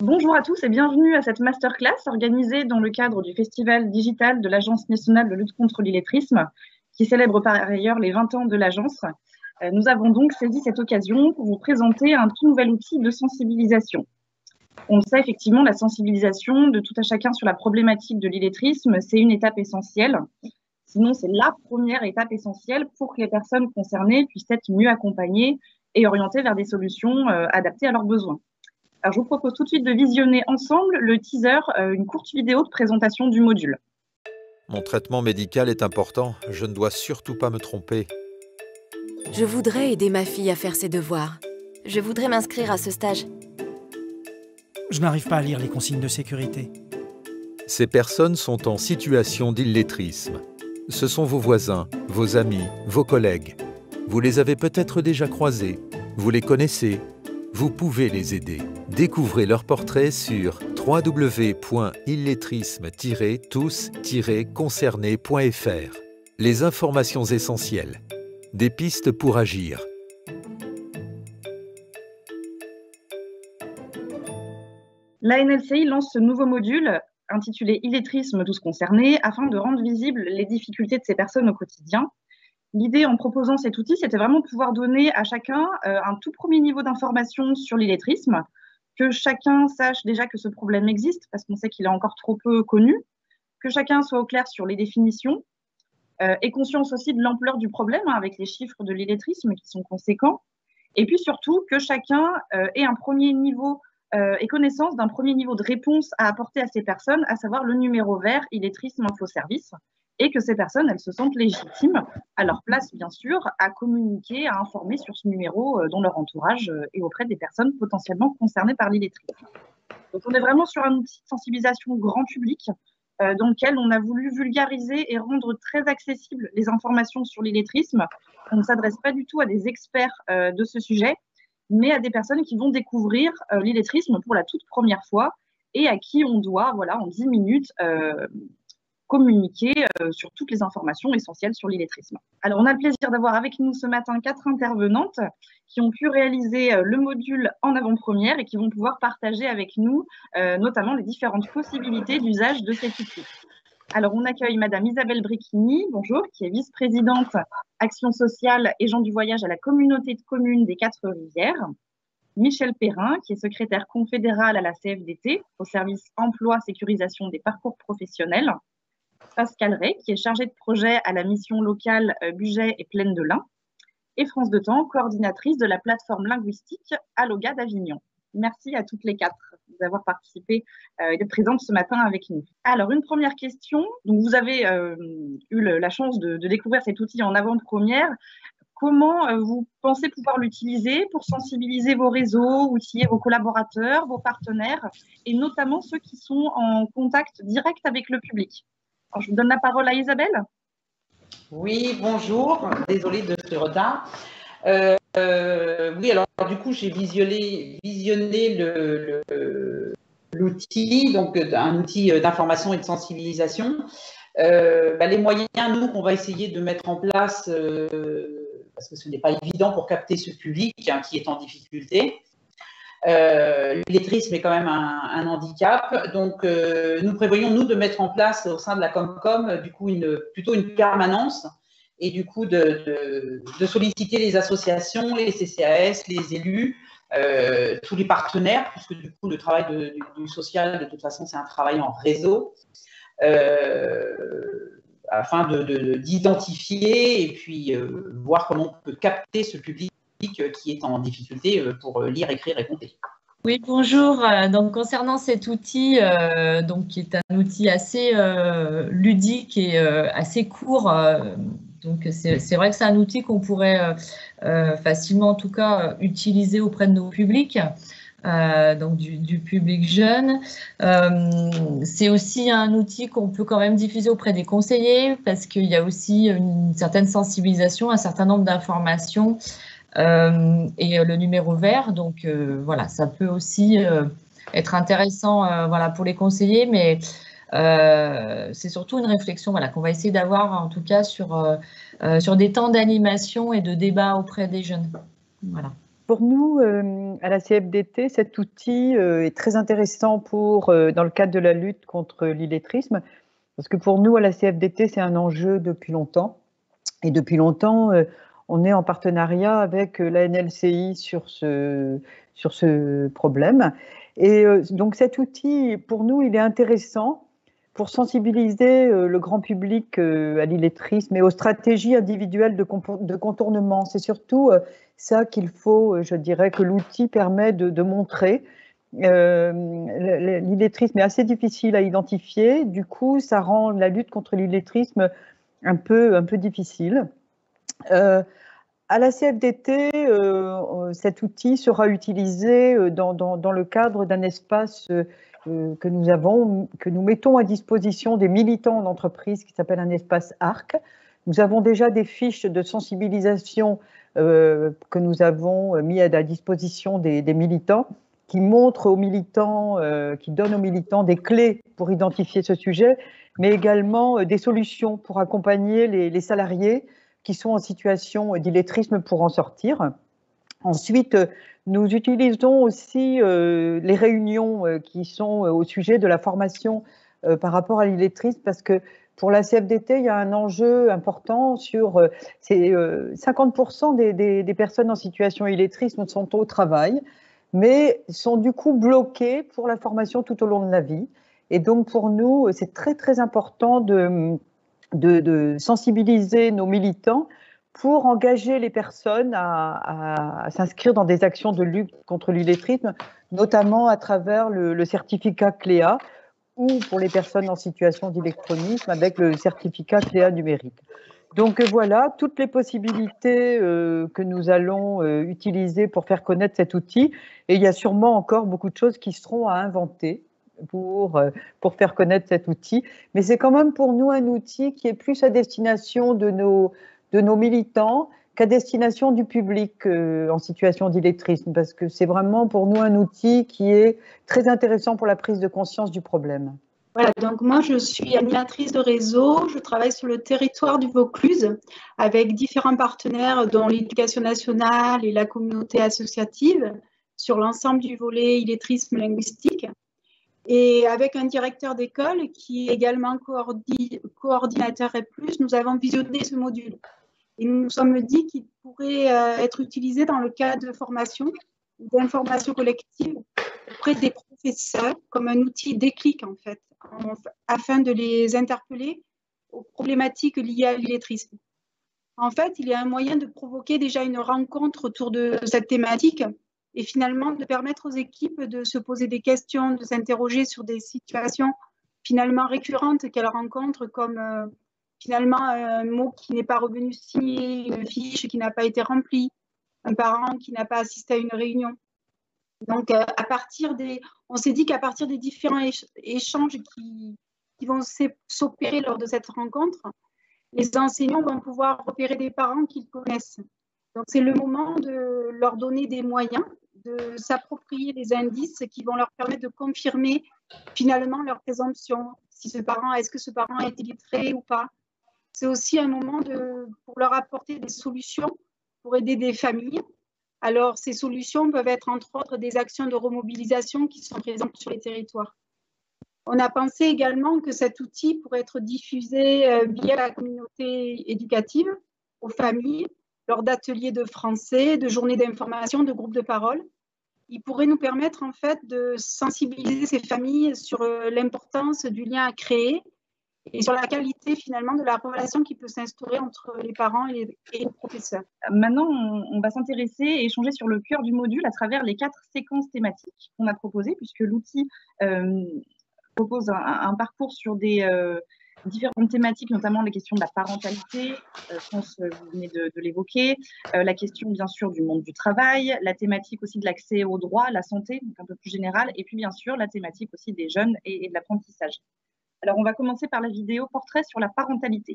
Bonjour à tous et bienvenue à cette masterclass organisée dans le cadre du Festival digital de l'Agence nationale de lutte contre l'illettrisme, qui célèbre par ailleurs les 20 ans de l'agence. Nous avons donc saisi cette occasion pour vous présenter un tout nouvel outil de sensibilisation. On le sait effectivement, la sensibilisation de tout à chacun sur la problématique de l'illettrisme, c'est une étape essentielle. Sinon, c'est la première étape essentielle pour que les personnes concernées puissent être mieux accompagnées et orientées vers des solutions adaptées à leurs besoins. Alors, je vous propose tout de suite de visionner ensemble le teaser, une courte vidéo de présentation du module. Mon traitement médical est important, je ne dois surtout pas me tromper. Je voudrais aider ma fille à faire ses devoirs. Je voudrais m'inscrire à ce stage. Je n'arrive pas à lire les consignes de sécurité. Ces personnes sont en situation d'illettrisme. Ce sont vos voisins, vos amis, vos collègues. Vous les avez peut-être déjà croisés, vous les connaissez. Vous pouvez les aider. Découvrez leur portrait sur www.illettrisme-tous-concernés.fr. Les informations essentielles. Des pistes pour agir. La NLCI lance ce nouveau module intitulé « Illettrisme tous concernés » afin de rendre visibles les difficultés de ces personnes au quotidien. L'idée en proposant cet outil, c'était vraiment de pouvoir donner à chacun un tout premier niveau d'information sur l'illettrisme, que chacun sache déjà que ce problème existe, parce qu'on sait qu'il est encore trop peu connu, que chacun soit au clair sur les définitions, et conscience aussi de l'ampleur du problème, avec les chiffres de l'illettrisme qui sont conséquents, et puis surtout que chacun ait un premier niveau et connaissance d'un premier niveau de réponse à apporter à ces personnes, à savoir le numéro vert Illettrisme Info Service, et que ces personnes, elles se sentent légitimes, à leur place bien sûr, à communiquer, à informer sur ce numéro dans leur entourage et auprès des personnes potentiellement concernées par l'illettrisme. Donc on est vraiment sur un outil de sensibilisation grand public dans lequel on a voulu vulgariser et rendre très accessibles les informations sur l'illettrisme. On ne s'adresse pas du tout à des experts de ce sujet, mais à des personnes qui vont découvrir l'illettrisme pour la toute première fois et à qui on doit, voilà, en 10 minutes, communiquer sur toutes les informations essentielles sur l'illettrisme. Alors, on a le plaisir d'avoir avec nous ce matin 4 intervenantes qui ont pu réaliser le module en avant-première et qui vont pouvoir partager avec nous notamment les différentes possibilités d'usage de cet outil. Alors, on accueille Madame Isabelle Bricchini, bonjour, qui est vice-présidente Action sociale et gens du voyage à la communauté de communes des Quatre-Rivières. Michel Perrin, qui est secrétaire confédéral à la CFDT, au service emploi sécurisation des parcours professionnels. Pascal Ray, qui est chargé de projet à la mission locale Bugey et Plaine de l'Ain, et France de Temps, coordinatrice de la plateforme linguistique Alloga d'Avignon. Merci à toutes les 4 d'avoir participé et d'être présentes ce matin avec nous. Alors, une première question. Donc, vous avez eu la chance de découvrir cet outil en avant-première. Comment vous pensez pouvoir l'utiliser pour sensibiliser vos réseaux, outiller vos collaborateurs, vos partenaires, et notamment ceux qui sont en contact direct avec le public? Alors, je vous donne la parole à Isabelle. Oui, bonjour. Désolée de ce retard. Oui, alors du coup, j'ai visionné l'outil, donc un outil d'information et de sensibilisation. Les moyens, nous, qu'on va essayer de mettre en place, parce que ce n'est pas évident pour capter ce public qui est en difficulté. L'illettrisme est quand même un handicap, donc nous prévoyons, nous, de mettre en place au sein de la Comcom, du coup, plutôt une permanence, et du coup de solliciter les associations, les CCAS, les élus, tous les partenaires, puisque du coup le travail du social, de toute façon, c'est un travail en réseau, afin d'identifier et puis voir comment on peut capter ce public qui est en difficulté pour lire, écrire et compter. Oui, bonjour. Donc, concernant cet outil, qui est un outil assez ludique et assez court, donc c'est vrai que c'est un outil qu'on pourrait facilement, en tout cas, utiliser auprès de nos publics, donc du public jeune. C'est aussi un outil qu'on peut quand même diffuser auprès des conseillers parce qu'il y a aussi une certaine sensibilisation, un certain nombre d'informations. Et le numéro vert, donc voilà, ça peut aussi être intéressant voilà, pour les conseillers, mais c'est surtout une réflexion voilà, qu'on va essayer d'avoir en tout cas sur des temps d'animation et de débat auprès des jeunes. Voilà. pour nous, à la CFDT, cet outil est très intéressant dans le cadre de la lutte contre l'illettrisme, parce que pour nous, à la CFDT, c'est un enjeu depuis longtemps. Et depuis longtemps, on est en partenariat avec la NLCI sur ce problème. Et donc cet outil, pour nous, il est intéressant pour sensibiliser le grand public à l'illettrisme et aux stratégies individuelles de contournement. C'est surtout ça qu'il faut, je dirais, que l'outil permet de montrer. L'illettrisme est assez difficile à identifier, du coup, ça rend la lutte contre l'illettrisme un peu difficile. À la CFDT, cet outil sera utilisé dans le cadre d'un espace que nous mettons à disposition des militants d'entreprise qui s'appelle un espace ARC. Nous avons déjà des fiches de sensibilisation que nous avons mis à disposition des militants qui montrent aux militants, qui donnent aux militants des clés pour identifier ce sujet, mais également des solutions pour accompagner les salariés qui sont en situation d'illettrisme pour en sortir. Ensuite, nous utilisons aussi les réunions qui sont au sujet de la formation par rapport à l'illettrisme, parce que pour la CFDT, il y a un enjeu important sur 50% des personnes en situation d'illettrisme sont au travail, mais sont du coup bloquées pour la formation tout au long de la vie. Et donc pour nous, c'est très très important de sensibiliser nos militants pour engager les personnes à s'inscrire dans des actions de lutte contre l'illettrisme, notamment à travers le certificat CLEA ou pour les personnes en situation d'illectronisme avec le certificat CLEA numérique. Donc voilà, toutes les possibilités que nous allons utiliser pour faire connaître cet outil. Et il y a sûrement encore beaucoup de choses qui seront à inventer pour faire connaître cet outil. Mais c'est quand même pour nous un outil qui est plus à destination de nos militants qu'à destination du public en situation d'illettrisme, parce que c'est vraiment pour nous un outil qui est très intéressant pour la prise de conscience du problème. Voilà, donc moi je suis animatrice de réseau, je travaille sur le territoire du Vaucluse avec différents partenaires dont l'Éducation nationale et la communauté associative sur l'ensemble du volet illettrisme linguistique et avec un directeur d'école qui est également coordinateur et plus, nous avons visionné ce module et nous nous sommes dit qu'il pourrait être utilisé dans le cadre de formation ou d'information collective auprès des professeurs comme un outil déclic en fait, afin de les interpeller aux problématiques liées à l'illettrisme. En fait, il y a un moyen de provoquer déjà une rencontre autour de cette thématique et finalement de permettre aux équipes de se poser des questions, de s'interroger sur des situations finalement récurrentes qu'elles rencontrent comme finalement un mot qui n'est pas revenu signer, une fiche qui n'a pas été remplie, un parent qui n'a pas assisté à une réunion. Donc, on s'est dit qu'à partir des différents échanges qui vont s'opérer lors de cette rencontre, les enseignants vont pouvoir repérer des parents qu'ils connaissent. Donc, c'est le moment de leur donner des moyens, de s'approprier les indices qui vont leur permettre de confirmer finalement leur présomption. Est-ce que ce parent est illettré ou pas? C'est aussi un moment pour leur apporter des solutions pour aider des familles. Alors, ces solutions peuvent être entre autres des actions de remobilisation qui sont présentes sur les territoires. On a pensé également que cet outil pourrait être diffusé via la communauté éducative, aux familles, lors d'ateliers de français, de journées d'information, de groupes de parole. Il pourrait nous permettre en fait de sensibiliser ces familles sur l'importance du lien à créer et sur la qualité finalement de la relation qui peut s'instaurer entre les parents et les professeurs. Maintenant, on va s'intéresser et échanger sur le cœur du module à travers les 4 séquences thématiques qu'on a proposées, puisque l'outil propose un parcours sur des différentes thématiques, notamment les questions de la parentalité, je pense que vous venez de l'évoquer, la question bien sûr du monde du travail, la thématique aussi de l'accès aux droits, la santé, donc un peu plus générale, et puis bien sûr la thématique aussi des jeunes et de l'apprentissage. Alors, on va commencer par la vidéo portrait sur la parentalité.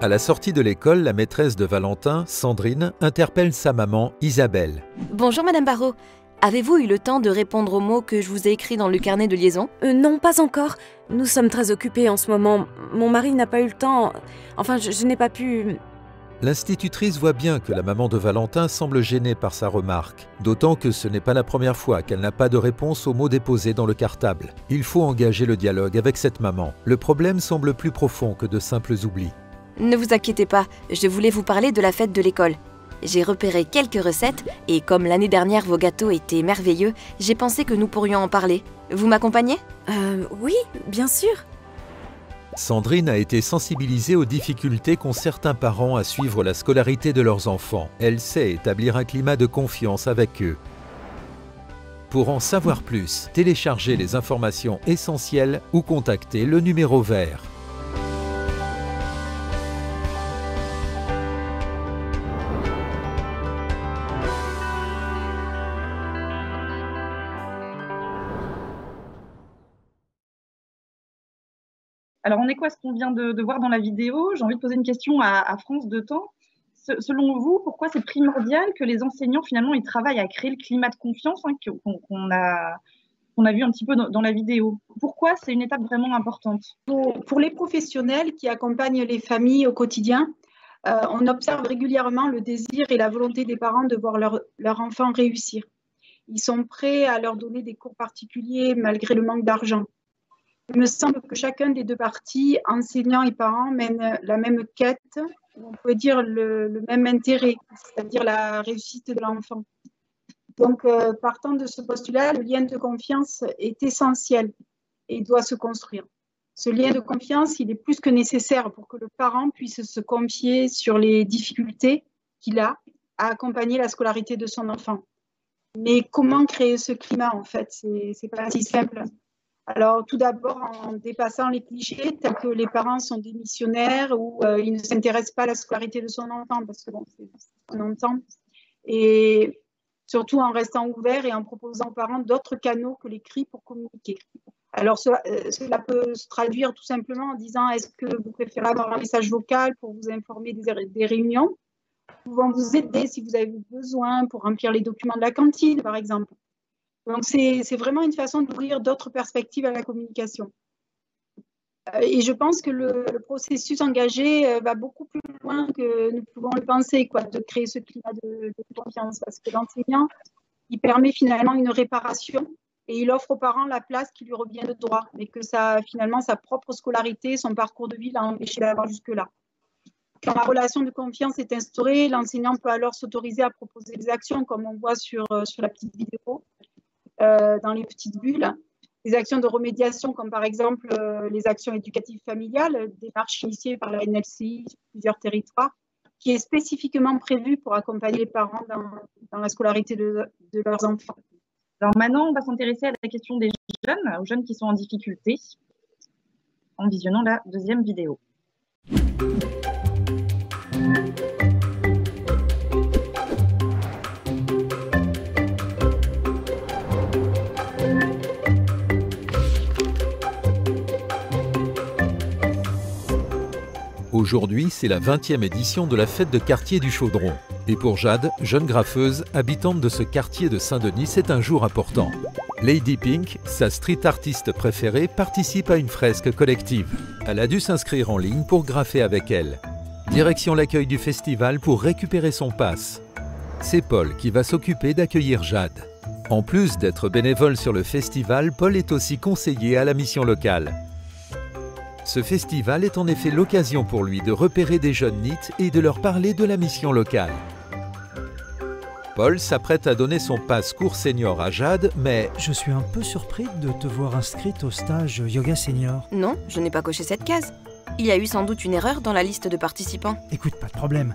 À la sortie de l'école, la maîtresse de Valentin, Sandrine, interpelle sa maman, Isabelle. Bonjour Madame Barrault. Avez-vous eu le temps de répondre aux mots que je vous ai écrits dans le carnet de liaison? Non, pas encore. Nous sommes très occupés en ce moment. Mon mari n'a pas eu le temps. Enfin, je n'ai pas pu... L'institutrice voit bien que la maman de Valentin semble gênée par sa remarque, d'autant que ce n'est pas la première fois qu'elle n'a pas de réponse aux mots déposés dans le cartable. Il faut engager le dialogue avec cette maman. Le problème semble plus profond que de simples oublis. Ne vous inquiétez pas, je voulais vous parler de la fête de l'école. J'ai repéré quelques recettes et comme l'année dernière vos gâteaux étaient merveilleux, j'ai pensé que nous pourrions en parler. Vous m'accompagnez? Oui, bien sûr. Sandrine a été sensibilisée aux difficultés qu'ont certains parents à suivre la scolarité de leurs enfants. Elle sait établir un climat de confiance avec eux. Pour en savoir plus, téléchargez les informations essentielles ou contactez le numéro vert. Alors, en écho à ce qu'on vient de voir dans la vidéo, j'ai envie de poser une question à France de Temps. Selon vous, pourquoi c'est primordial que les enseignants, finalement, ils travaillent à créer le climat de confiance qu'on a vu un petit peu dans la vidéo? Pourquoi c'est une étape vraiment importante? Pour les professionnels qui accompagnent les familles au quotidien, on observe régulièrement le désir et la volonté des parents de voir leur enfant réussir. Ils sont prêts à leur donner des cours particuliers malgré le manque d'argent. Il me semble que chacun des deux parties, enseignants et parents, mène la même quête, on pourrait dire le même intérêt, c'est-à-dire la réussite de l'enfant. Donc, partant de ce postulat, le lien de confiance est essentiel et doit se construire. Ce lien de confiance, il est plus que nécessaire pour que le parent puisse se confier sur les difficultés qu'il a à accompagner la scolarité de son enfant. Mais comment créer ce climat, en fait? C'est pas si simple. Alors, tout d'abord, en dépassant les clichés, tels que les parents sont démissionnaires ou ils ne s'intéressent pas à la scolarité de son enfant, parce que bon, c'est ce qu'on entend. Et surtout en restant ouvert et en proposant aux parents d'autres canaux que l'écrit pour communiquer. Alors, cela peut se traduire tout simplement en disant: est-ce que vous préférez avoir un message vocal pour vous informer des réunions? Nous pouvons vous aider si vous avez besoin pour remplir les documents de la cantine, par exemple. Donc, c'est vraiment une façon d'ouvrir d'autres perspectives à la communication. Et je pense que le processus engagé va beaucoup plus loin que nous pouvons le penser, de créer ce climat de confiance. Parce que l'enseignant, il permet finalement une réparation et il offre aux parents la place qui lui revient de droit, mais que finalement sa propre scolarité, son parcours de vie l'a empêché d'avoir jusque-là. Quand la relation de confiance est instaurée, l'enseignant peut alors s'autoriser à proposer des actions, comme on voit sur la petite vidéo. Dans les petites bulles, des actions de remédiation comme par exemple les actions éducatives familiales, démarche initiée par la NLCI sur plusieurs territoires, qui est spécifiquement prévue pour accompagner les parents dans la scolarité de leurs enfants. Alors maintenant, on va s'intéresser à la question des jeunes, aux jeunes qui sont en difficulté, en visionnant la deuxième vidéo. Aujourd'hui, c'est la 20e édition de la fête de quartier du Chaudron. Et pour Jade, jeune graffeuse, habitante de ce quartier de Saint-Denis, c'est un jour important. Lady Pink, sa street artiste préférée, participe à une fresque collective. Elle a dû s'inscrire en ligne pour graffer avec elle. Direction l'accueil du festival pour récupérer son pass. C'est Paul qui va s'occuper d'accueillir Jade. En plus d'être bénévole sur le festival, Paul est aussi conseiller à la mission locale. Ce festival est en effet l'occasion pour lui de repérer des jeunes NEET et de leur parler de la mission locale. Paul s'apprête à donner son pass cours senior à Jade, mais... Je suis un peu surpris de te voir inscrite au stage yoga senior. Non, je n'ai pas coché cette case. Il y a eu sans doute une erreur dans la liste de participants. Écoute, pas de problème.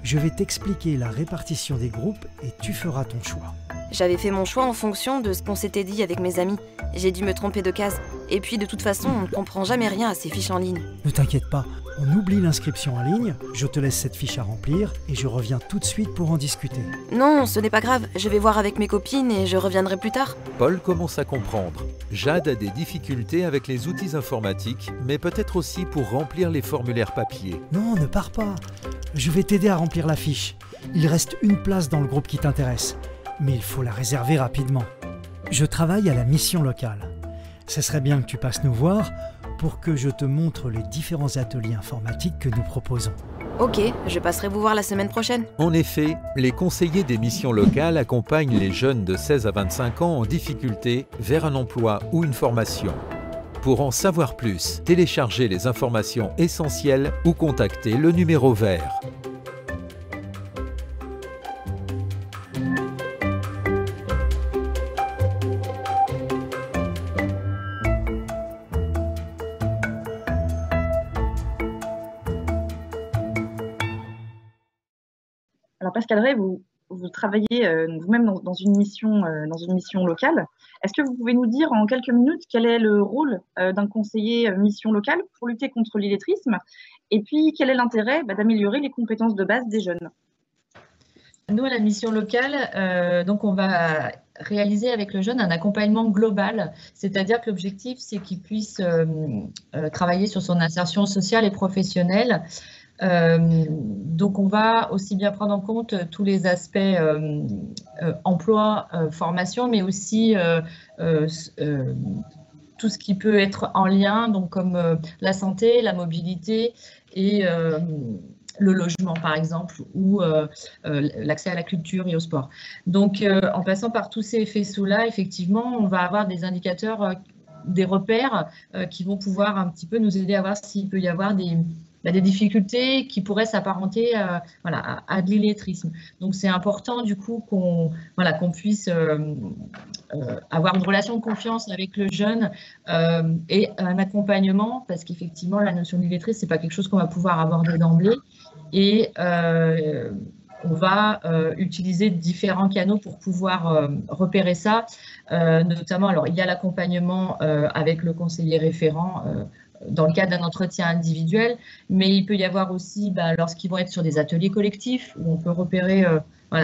Je vais t'expliquer la répartition des groupes et tu feras ton choix. J'avais fait mon choix en fonction de ce qu'on s'était dit avec mes amis. J'ai dû me tromper de case. Et puis de toute façon, on ne comprend jamais rien à ces fiches en ligne. Ne t'inquiète pas, on oublie l'inscription en ligne, je te laisse cette fiche à remplir et je reviens tout de suite pour en discuter. Non, ce n'est pas grave, je vais voir avec mes copines et je reviendrai plus tard. Paul commence à comprendre. Jade a des difficultés avec les outils informatiques, mais peut-être aussi pour remplir les formulaires papier. Non, ne pars pas. Je vais t'aider à remplir la fiche. Il reste une place dans le groupe qui t'intéresse. mais il faut la réserver rapidement. Je travaille à la mission locale. Ce serait bien que tu passes nous voir pour que je te montre les différents ateliers informatiques que nous proposons. Ok, je passerai vous voir la semaine prochaine. En effet, les conseillers des missions locales accompagnent les jeunes de 16 à 25 ans en difficulté vers un emploi ou une formation. Pour en savoir plus, téléchargez les informations essentielles ou contactez le numéro vert. Alors Pascal Ray, vous travaillez vous-même dans une mission locale. Est-ce que vous pouvez nous dire en quelques minutes quel est le rôle d'un conseiller mission locale pour lutter contre l'illettrisme et puis quel est l'intérêt d'améliorer les compétences de base des jeunes? Nous, à la mission locale, donc on va réaliser avec le jeune un accompagnement global, c'est-à-dire que l'objectif, c'est qu'il puisse travailler sur son insertion sociale et professionnelle. Donc on va aussi bien prendre en compte tous les aspects emploi, formation, mais aussi tout ce qui peut être en lien, donc comme la santé, la mobilité et le logement par exemple, ou l'accès à la culture et au sport. Donc en passant par tous ces faisceaux-là, effectivement, on va avoir des indicateurs, des repères qui vont pouvoir un petit peu nous aider à voir s'il peut y avoir des difficultés qui pourraient s'apparenter à de l'illettrisme. Donc c'est important du coup qu'on puisse avoir une relation de confiance avec le jeune et un accompagnement, parce qu'effectivement la notion d'illettrisme, c'est pas quelque chose qu'on va pouvoir aborder d'emblée, et on va utiliser différents canaux pour pouvoir repérer ça, notamment, alors il y a l'accompagnement avec le conseiller référent dans le cadre d'un entretien individuel, mais il peut y avoir aussi, lorsqu'ils vont être sur des ateliers collectifs, où on peut repérer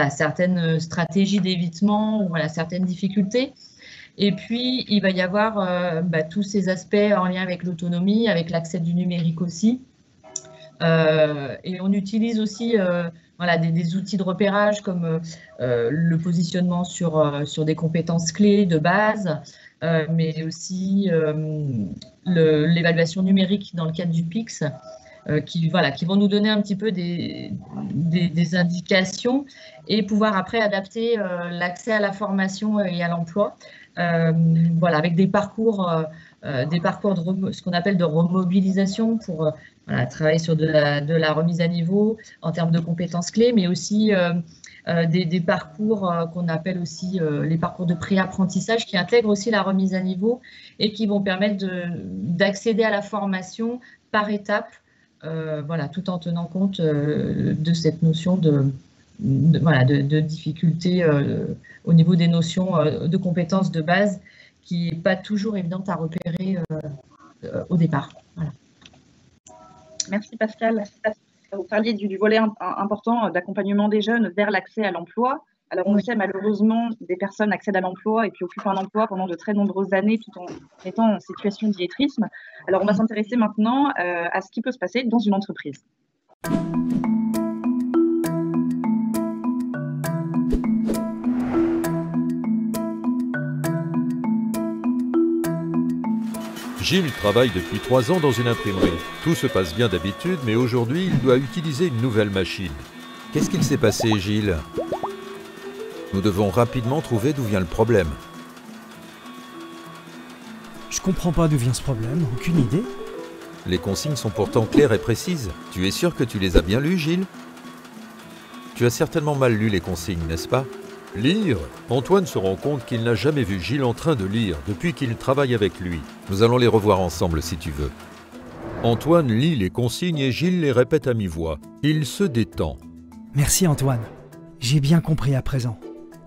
certaines stratégies d'évitement ou certaines difficultés. Et puis, il va y avoir tous ces aspects en lien avec l'autonomie, avec l'accès du numérique aussi. Et on utilise aussi des outils de repérage comme le positionnement sur des compétences clés de base, mais aussi l'évaluation numérique dans le cadre du PIX, qui vont nous donner un petit peu des indications et pouvoir après adapter l'accès à la formation et à l'emploi, avec des parcours ce qu'on appelle de remobilisation pour travailler sur de la remise à niveau en termes de compétences clés, mais aussi des parcours qu'on appelle aussi les parcours de pré-apprentissage, qui intègrent aussi la remise à niveau et qui vont permettre d'accéder à la formation par étapes, tout en tenant compte de cette notion de difficulté au niveau des notions de compétences de base, qui n'est pas toujours évidente à repérer au départ. Voilà. Merci Pascal. Vous parliez du volet important d'accompagnement des jeunes vers l'accès à l'emploi. Alors on le sait, malheureusement, des personnes accèdent à l'emploi et puis occupent un emploi pendant de très nombreuses années tout en étant en situation d'illettrisme. Alors on va s'intéresser maintenant à ce qui peut se passer dans une entreprise. Gilles travaille depuis 3 ans dans une imprimerie. Tout se passe bien d'habitude, mais aujourd'hui, il doit utiliser une nouvelle machine. Qu'est-ce qu'il s'est passé, Gilles? Nous devons rapidement trouver d'où vient le problème. Je comprends pas d'où vient ce problème, aucune idée. Les consignes sont pourtant claires et précises. Tu es sûr que tu les as bien lues, Gilles? Tu as certainement mal lu les consignes, n'est-ce pas? Lire? Antoine se rend compte qu'il n'a jamais vu Gilles en train de lire depuis qu'il travaille avec lui. Nous allons les revoir ensemble si tu veux. Antoine lit les consignes et Gilles les répète à mi-voix. Il se détend. Merci Antoine. J'ai bien compris à présent.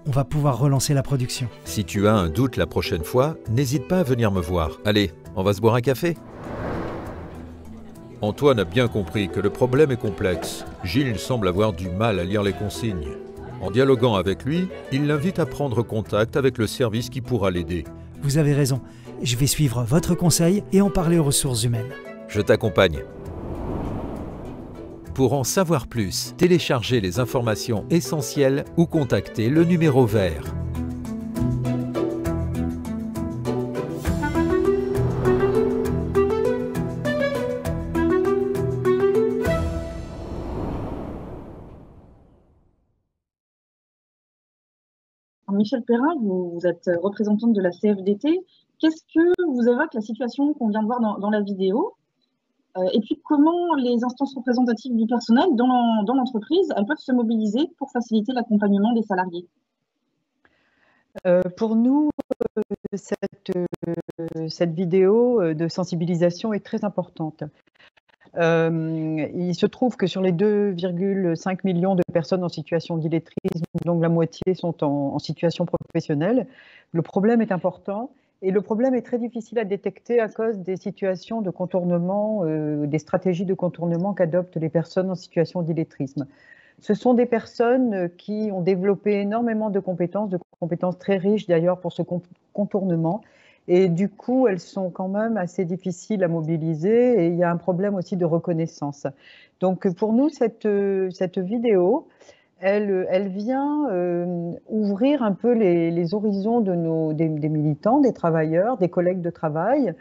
On va pouvoir relancer la production. Si tu as un doute la prochaine fois, n'hésite pas à venir me voir. Allez, on va se boire un café? Antoine a bien compris que le problème est complexe. Gilles semble avoir du mal à lire les consignes. En dialoguant avec lui, il l'invite à prendre contact avec le service qui pourra l'aider. Vous avez raison. Je vais suivre votre conseil et en parler aux ressources humaines. Je t'accompagne. Pour en savoir plus, téléchargez les informations essentielles ou contactez le numéro vert. Michel Perrin, vous êtes représentante de la CFDT. Qu'est-ce que vous évoque la situation qu'on vient de voir dans la vidéo? Et puis, comment les instances représentatives du personnel dans l'entreprise, elles peuvent se mobiliser pour faciliter l'accompagnement des salariés? Pour nous, cette vidéo de sensibilisation est très importante. Il se trouve que sur les 2,5 millions de personnes en situation d'illettrisme, donc la moitié sont en situation professionnelle, le problème est important et le problème est très difficile à détecter à cause des situations de contournement, des stratégies de contournement qu'adoptent les personnes en situation d'illettrisme. Ce sont des personnes qui ont développé énormément de compétences très riches d'ailleurs pour ce contournement. Et du coup, elles sont quand même assez difficiles à mobiliser et il y a un problème aussi de reconnaissance. Donc pour nous, cette vidéo, elle vient ouvrir un peu les horizons des militants, des travailleurs, des collègues de travail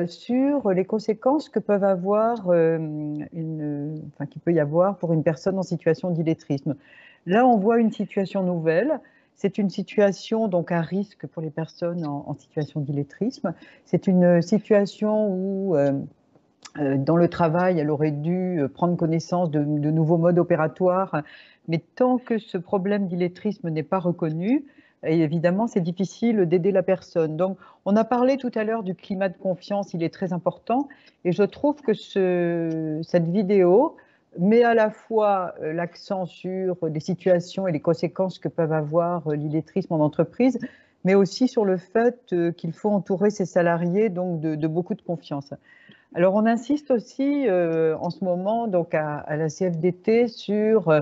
sur les conséquences que peuvent avoir, qu'il peut y avoir pour une personne en situation d'illettrisme. Là, on voit une situation nouvelle. C'est une situation donc à risque pour les personnes en situation d'illettrisme. C'est une situation où, dans le travail, elle aurait dû prendre connaissance de nouveaux modes opératoires, mais tant que ce problème d'illettrisme n'est pas reconnu, et évidemment, c'est difficile d'aider la personne. Donc, on a parlé tout à l'heure du climat de confiance, il est très important, et je trouve que cette vidéo met à la fois l'accent sur les situations et les conséquences que peuvent avoir l'illettrisme en entreprise, mais aussi sur le fait qu'il faut entourer ses salariés donc de beaucoup de confiance. Alors on insiste aussi en ce moment donc à la CFDT sur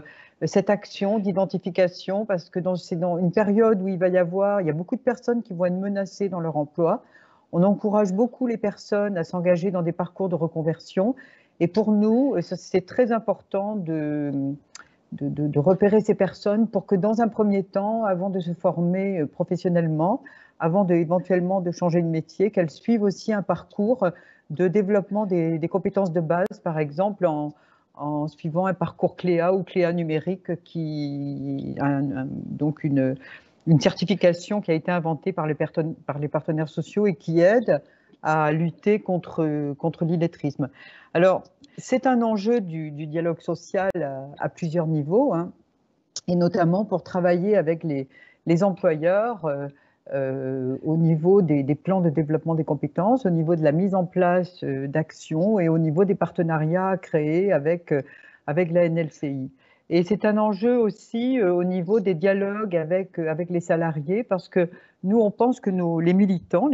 cette action d'identification parce que c'est dans une période où il y a beaucoup de personnes qui vont être menacées dans leur emploi. On encourage beaucoup les personnes à s'engager dans des parcours de reconversion. Et pour nous, c'est très important de repérer ces personnes pour que dans un premier temps, avant de se former professionnellement, avant éventuellement de changer de métier, qu'elles suivent aussi un parcours de développement des compétences de base, par exemple en suivant un parcours CLEA ou CLEA numérique, donc une certification qui a été inventée par les partenaires sociaux et qui aide à lutter contre l'illettrisme. Alors, c'est un enjeu du dialogue social à plusieurs niveaux, hein, et notamment pour travailler avec les employeurs au niveau des plans de développement des compétences, au niveau de la mise en place d'actions et au niveau des partenariats créés avec la NLCI. Et c'est un enjeu aussi au niveau des dialogues avec les salariés parce que nous, on pense que les militants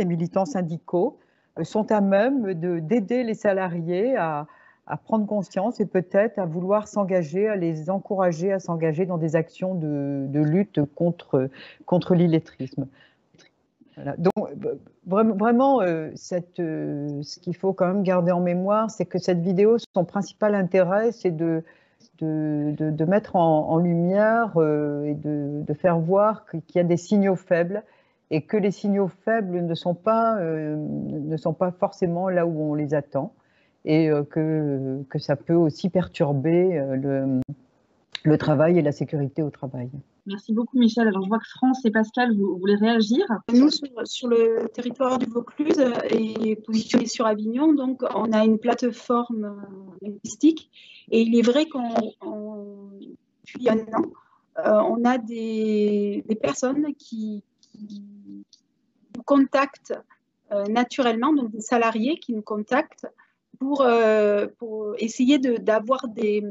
syndicaux, sont à même d'aider les salariés à prendre conscience et peut-être à vouloir s'engager, à les encourager à s'engager dans des actions de lutte contre l'illettrisme. Voilà. Donc, vraiment, ce qu'il faut quand même garder en mémoire, c'est que cette vidéo, son principal intérêt, c'est de mettre en lumière et de faire voir qu'il y a des signaux faibles et que les signaux faibles ne sont pas forcément là où on les attend et que ça peut aussi perturber le travail et la sécurité au travail. Merci beaucoup Michel. Alors je vois que France et Pascal, vous voulez réagir? Nous, sur le territoire du Vaucluse et positionné sur Avignon, donc on a une plateforme linguistique et il est vrai depuis un an, on a des personnes qui nous contactent naturellement, donc des salariés qui nous contactent pour essayer d'avoir des...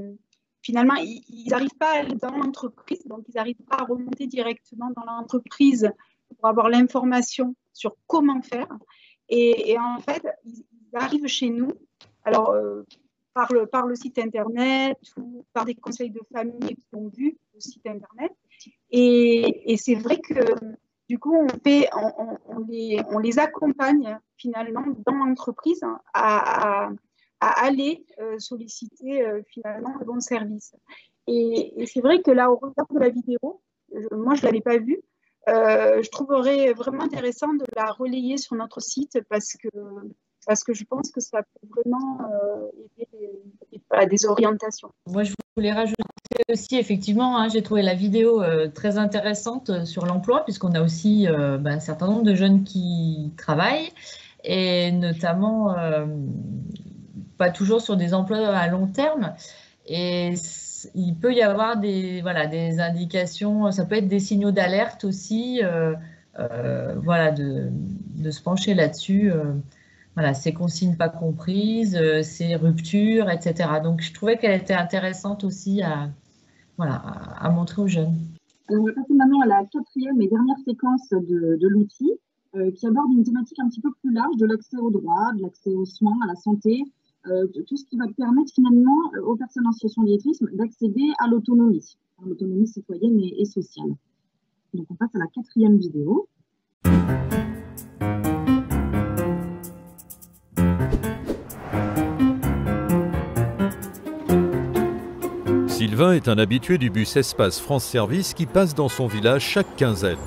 Finalement, ils n'arrivent pas à aller dans l'entreprise, donc ils n'arrivent pas à remonter directement dans l'entreprise pour avoir l'information sur comment faire. Et en fait, ils arrivent chez nous, alors par le site internet ou par des conseils de famille qui ont vu le site internet. Et c'est vrai que du coup, on les accompagne finalement dans l'entreprise à à aller solliciter finalement le bon service. Et c'est vrai que là, au regard de la vidéo, moi je ne l'avais pas vue, je trouverais vraiment intéressant de la relayer sur notre site parce que je pense que ça peut vraiment aider à des orientations. Moi, je voulais rajouter aussi, effectivement, hein, j'ai trouvé la vidéo très intéressante sur l'emploi, puisqu'on a aussi un certain nombre de jeunes qui travaillent, et notamment pas toujours sur des emplois à long terme. Et il peut y avoir des indications, ça peut être des signaux d'alerte aussi, de se pencher là-dessus. Ces consignes pas comprises, ces ruptures, etc. Donc, je trouvais qu'elle était intéressante aussi à montrer aux jeunes. Alors, on va passer maintenant à la 4e et dernière séquence de l'outil, qui aborde une thématique un petit peu plus large de l'accès aux droits, de l'accès aux soins, à la santé, tout ce qui va permettre finalement aux personnes en situation d'illettrisme d'accéder à l'autonomie citoyenne et sociale. Donc, on passe à la 4e vidéo. Sylvain est un habitué du bus Espace France Service qui passe dans son village chaque quinzaine.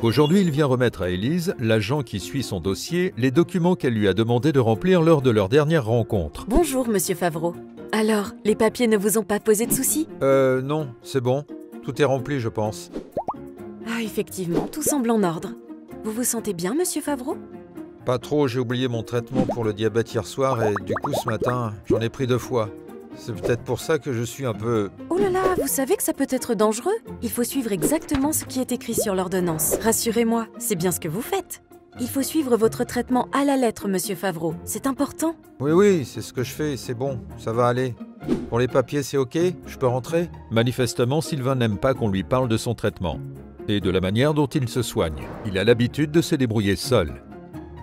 Aujourd'hui, il vient remettre à Élise, l'agent qui suit son dossier, les documents qu'elle lui a demandé de remplir lors de leur dernière rencontre. Bonjour, monsieur Favreau. Alors, les papiers ne vous ont pas posé de soucis? Non, c'est bon. Tout est rempli, je pense. Ah, effectivement, tout semble en ordre. Vous vous sentez bien, monsieur Favreau? Pas trop, j'ai oublié mon traitement pour le diabète hier soir et du coup, ce matin, j'en ai pris 2 fois. C'est peut-être pour ça que je suis un peu... Oh là là, vous savez que ça peut être dangereux? Il faut suivre exactement ce qui est écrit sur l'ordonnance. Rassurez-moi, c'est bien ce que vous faites. Il faut suivre votre traitement à la lettre, monsieur Favreau. C'est important. Oui, c'est ce que je fais, c'est bon, ça va aller. Pour les papiers, c'est ok? Je peux rentrer? Manifestement, Sylvain n'aime pas qu'on lui parle de son traitement et de la manière dont il se soigne. Il a l'habitude de se débrouiller seul.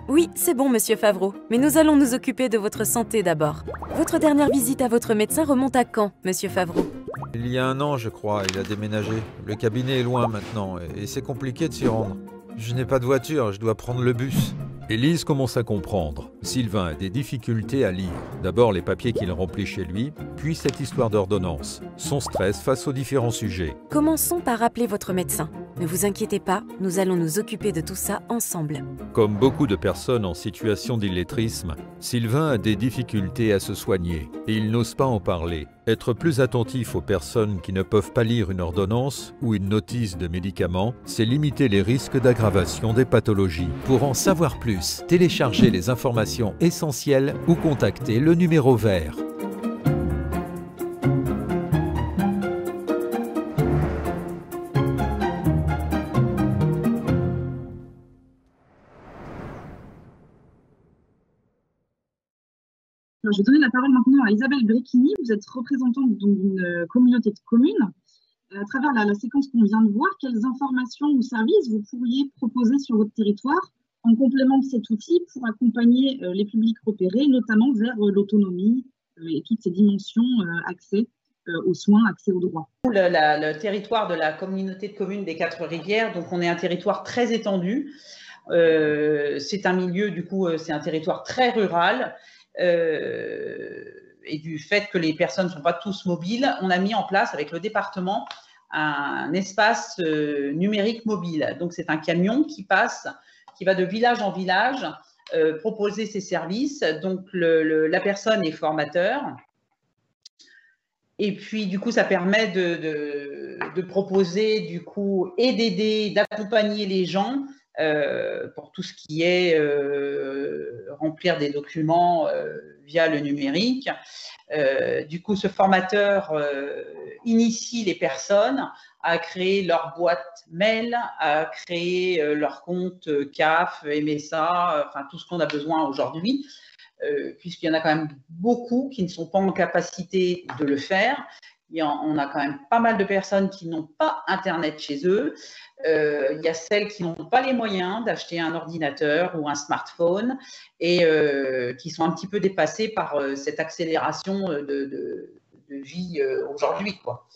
Oui, c'est bon, monsieur Favreau. Mais nous allons nous occuper de votre santé d'abord. Votre dernière visite à votre médecin remonte à quand, monsieur Favreau? Il y a 1 an, je crois, il a déménagé. Le cabinet est loin maintenant et c'est compliqué de s'y rendre. Je n'ai pas de voiture, je dois prendre le bus. Élise commence à comprendre. Sylvain a des difficultés à lire. D'abord les papiers qu'il remplit chez lui, puis cette histoire d'ordonnance. Son stress face aux différents sujets. Commençons par appeler votre médecin. Ne vous inquiétez pas, nous allons nous occuper de tout ça ensemble. Comme beaucoup de personnes en situation d'illettrisme, Sylvain a des difficultés à se soigner et il n'ose pas en parler. Être plus attentif aux personnes qui ne peuvent pas lire une ordonnance ou une notice de médicaments, c'est limiter les risques d'aggravation des pathologies. Pour en savoir plus, téléchargez les informations essentielles ou contactez le numéro vert. Je vais donner la parole maintenant à Isabelle Brecchini. Vous êtes représentante d'une communauté de communes. À travers la séquence qu'on vient de voir, quelles informations ou services vous pourriez proposer sur votre territoire en complément de cet outil pour accompagner les publics repérés, notamment vers l'autonomie et toutes ces dimensions, accès aux soins, accès aux droits. Le territoire de la communauté de communes des 4 Rivières, donc on est un territoire très étendu. C'est un milieu, du coup, c'est un territoire très rural. Et du fait que les personnes ne sont pas tous mobiles, on a mis en place avec le département un espace numérique mobile. Donc c'est un camion qui va de village en village proposer ses services. Donc la personne est formateur. Et puis du coup ça permet de proposer du coup et d'aider, d'accompagner les gens pour tout ce qui est remplir des documents via le numérique. Du coup, ce formateur initie les personnes à créer leur boîte mail, à créer leur compte CAF, MSA, enfin tout ce qu'on a besoin aujourd'hui, puisqu'il y en a quand même beaucoup qui ne sont pas en capacité de le faire. On a quand même pas mal de personnes qui n'ont pas Internet chez eux. Il y a celles qui n'ont pas les moyens d'acheter un ordinateur ou un smartphone et qui sont un petit peu dépassées par cette accélération de vie aujourd'hui, quoi.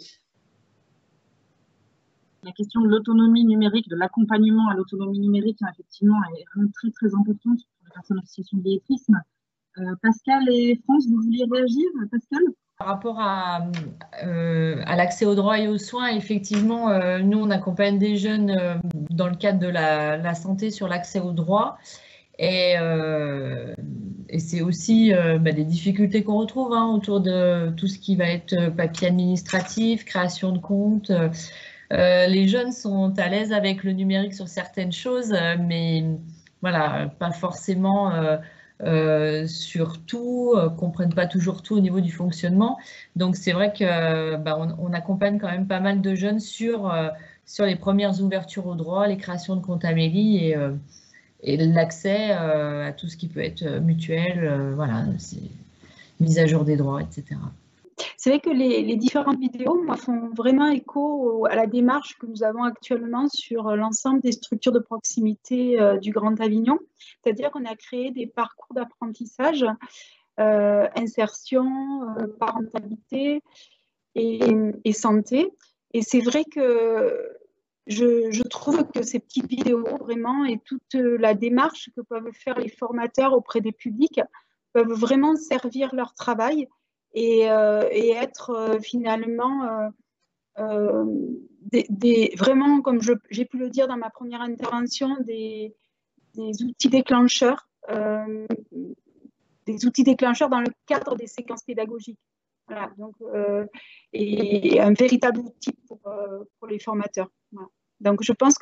La question de l'autonomie numérique, de l'accompagnement à l'autonomie numérique, effectivement, est vraiment très, très importante pour les personnes en situation d'illettrisme. Pascal et France, vous vouliez réagir, Pascal? Par rapport à l'accès aux droits et aux soins, effectivement, nous, on accompagne des jeunes dans le cadre de la santé sur l'accès aux droits. Et c'est aussi des difficultés qu'on retrouve autour de tout ce qui va être papier administratif, création de compte. Les jeunes sont à l'aise avec le numérique sur certaines choses, mais voilà, pas forcément sur tout, comprennent pas toujours tout au niveau du fonctionnement. Donc c'est vrai que on accompagne quand même pas mal de jeunes sur les premières ouvertures aux droits, les créations de comptes Amélie et l'accès à tout ce qui peut être mutuel, voilà, mise à jour des droits, etc. C'est vrai que les différentes vidéos font vraiment écho à la démarche que nous avons actuellement sur l'ensemble des structures de proximité du Grand Avignon. C'est-à-dire qu'on a créé des parcours d'apprentissage, insertion, parentalité et santé. Et c'est vrai que je trouve que ces petites vidéos vraiment et toute la démarche que peuvent faire les formateurs auprès des publics peuvent vraiment servir leur travail et être finalement vraiment, comme j'ai pu le dire dans ma première intervention, des outils déclencheurs, dans le cadre des séquences pédagogiques. Voilà, donc, et un véritable outil pour les formateurs. Voilà. Donc je pense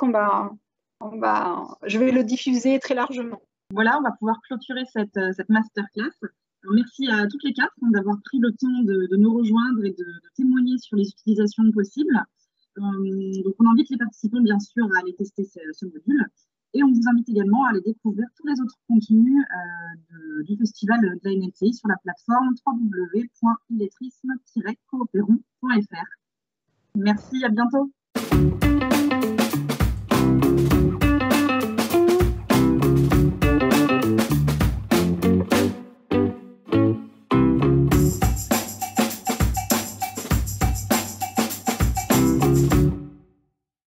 je vais le diffuser très largement. Voilà, on va pouvoir clôturer cette masterclass. Alors, merci à toutes les quatre d'avoir pris le temps de nous rejoindre et de témoigner sur les utilisations possibles. Donc on invite les participants bien sûr à aller tester ce module et on vous invite également à aller découvrir tous les autres contenus du festival de la NLCI sur la plateforme www.illettrisme-coopérons.fr. Merci, à bientôt.